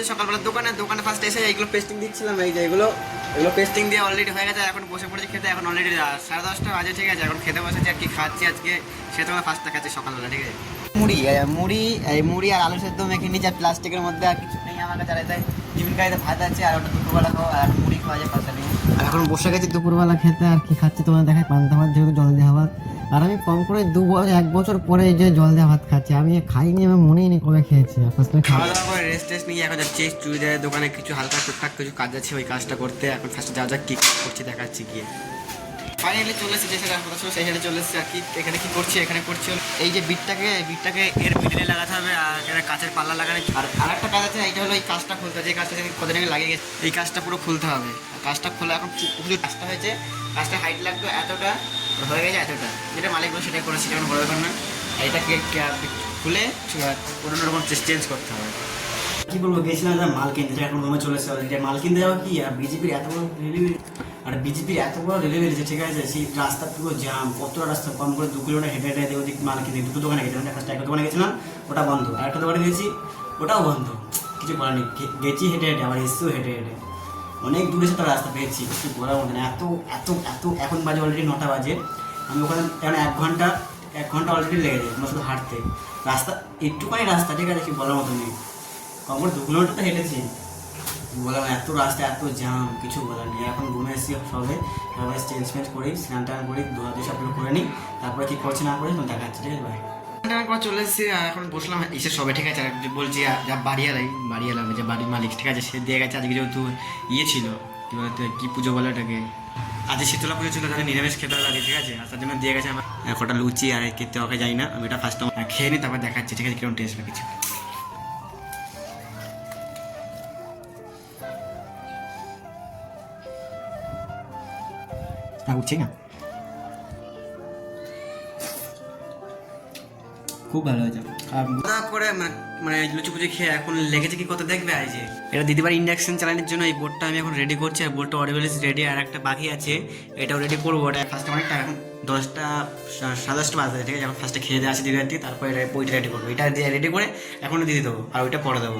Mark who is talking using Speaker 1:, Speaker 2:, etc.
Speaker 1: পড়েছে সকালবেলা দোকানে ফার্স্ট এসে এইগুলো পেস্টিং দিচ্ছিলাম। এই যে এগুলো পেস্টিং দিয়ে অলরেডি হয়ে গেছে। এখন বসে পড়েছি খেতে। এখন অলরেডি 10:30 বাজে, ঠিক আছে। এখন খেতে বসেছি আর কি খাচ্ছি আজকে। সে তোমার ফার্স্টটা খাচ্ছি সকালবেলা, ঠিক আছে। মুড়ি আর আলু সেদ্ধ মেখে নিয়েছি আর প্লাস্টিকের মধ্যে। আর কিছু নেই আমার কাছে। আর এতে টিফিন খাইতে ভাত আছে আর ওটা দুপুরবেলা খাওয়া আর মুড়ি খাওয়া যায় পাঁচটা নিয়ে। আর এখন বসে গেছি দুপুরবেলা খেতে। আর কি খাচ্ছি তোমার দেখায়, পান্তা ভাত যেহেতু জল দেওয়া ভাত। আর আমি কম করে 1 বছর পরে এই যে জল দেওয়া ভাত খাচ্ছি। আমি খাইনি, আমার মনেই নেই কবে খেয়েছি। খাওয়া দাওয়া করে রেস্ট নিয়ে এখন যাচ্ছি চুড়িদারের দোকানে। কিছু হালকা টুকটাক কিছু কাজ আছে, ওই কাজটা করতে। এখন ফার্স্টে যা কি করছি দেখাচ্ছি গিয়ে। ফাইনালি চলে এসেছে, যে সেটা ছিল সেই সাইডে চলে এসেছে। আর কি এখানে কি করছি, এখানে করছি এই যে বিটটাকে এর মিডিলে লাগাতে হবে। আর এখানে কাঁচের পাল্লা লাগানো। আর আরেকটা কাজ আছে, এইটা হলো এই কাজটা খুলতে। যে কাজটা কতদিন আগে লাগিয়ে গেছে, এই কাজটা পুরো খুলতে হবে। কাজটা খোলা এখন পুরো কাজটা হয়েছে। কাজটা হাইট লাগবে এতটা, হয়ে গেছে এতটা। যেটা মালিক বলে সেটাই করেছি, এখন বড় ব্যাপার না। এইটাকে খুলে অন্য রকম চেঞ্জ করতে হবে। কি বলবো, গেছিলাম মাল কিনতে, এখন রুমে চলে এসেছে অলরেডি। মাল কিনতে যাবো কি, আর বিজেপির এত বড় রেলে বেরিয়েছে, ঠিক আছে। সেই রাস্তা পুরো জ্যাম, কতটা রাস্তা, কম করে 2 কিলোমিটার হেঁটে হেঁটে ওদিক মাল কিনতে। দুটো দোকানে গেছিলাম, ফার্স্ট একটা দোকানে গেছিলাম, ওটা বন্ধ। আর একটা দোকানে গেছি, ওটাও বন্ধ। কিছু করার নেই, গেছি হেঁটে হেঁটে, আবার এসেও হেঁটে হেঁটে। অনেক দূরে সাথে রাস্তা পেয়েছি, কিছু বলার মতো না। এত এত এত এখন বাজে অলরেডি 9টা বাজে। আমি ওখানে এখন 1 ঘন্টা অলরেডি লেগে যায় আমার শুধু হাঁটতে। রাস্তা একটুখানি রাস্তা, ঠিক আছে, কি বলার মতো নেই। কম করে 2 কিলোমিটার তো হেঁটেছি। বললাম এত রাস্তা, এত জ্যাম, কিছু বলার নেই। এখন ঘুমে এসেছি সবে চেঞ্জ করি, স্নান টান করি, ধোয়াতে সবগুলো করে নিই। তারপরে কি করছি না করছি তোমার দেখাচ্ছি, ঠিক আছে ভাই। চলে এসেছি, এখন বসলাম এসে সবে, ঠিক আছে। আর বলছি যা বাড়িয়ালাম যে বাড়ির মালিক, ঠিক আছে, সে দিয়ে গেছে। আজকে যেহেতু ছিল কি বলতে, কি পুজো বলে ওটাকে, আজকে শীতলা পুজো ছিল, তাদের নিরামিষ খেতে হবে আজকে, ঠিক আছে। আর তার জন্য দিয়ে গেছে আমার কটা লুচি আর খেতে ওকে যাই না। আমি এটা ফার্স্ট খেয়ে নিই, তারপর দেখাচ্ছি, ঠিক আছে, কিরকম টেস্ট বা কিছু। উঠছে না, খুব ভালো হয়েছে। করে মানে লুচি পুচি খেয়ে এখন লেগেছে কি কত দেখবে। আর যে এটা দিদিবার ইন্ডাকশন চালানোর জন্য এই বোর্ডটা আমি এখন রেডি করছি। আর বোর্ডটা অডিওলি রেডি, আর একটা বাকি আছে, এটাও রেডি করবো। ওটা ফার্স্টে অনেকটা, এখন 10টা 10:30 বাজে, ঠিক আছে। এখন ফার্স্টে খেয়ে দিয়ে আসি দিদি, তারপরে বইটা রেডি করবো। এটা দিয়ে রেডি করে এখন দিয়ে দেবো, আর ওইটা পরে দেবো।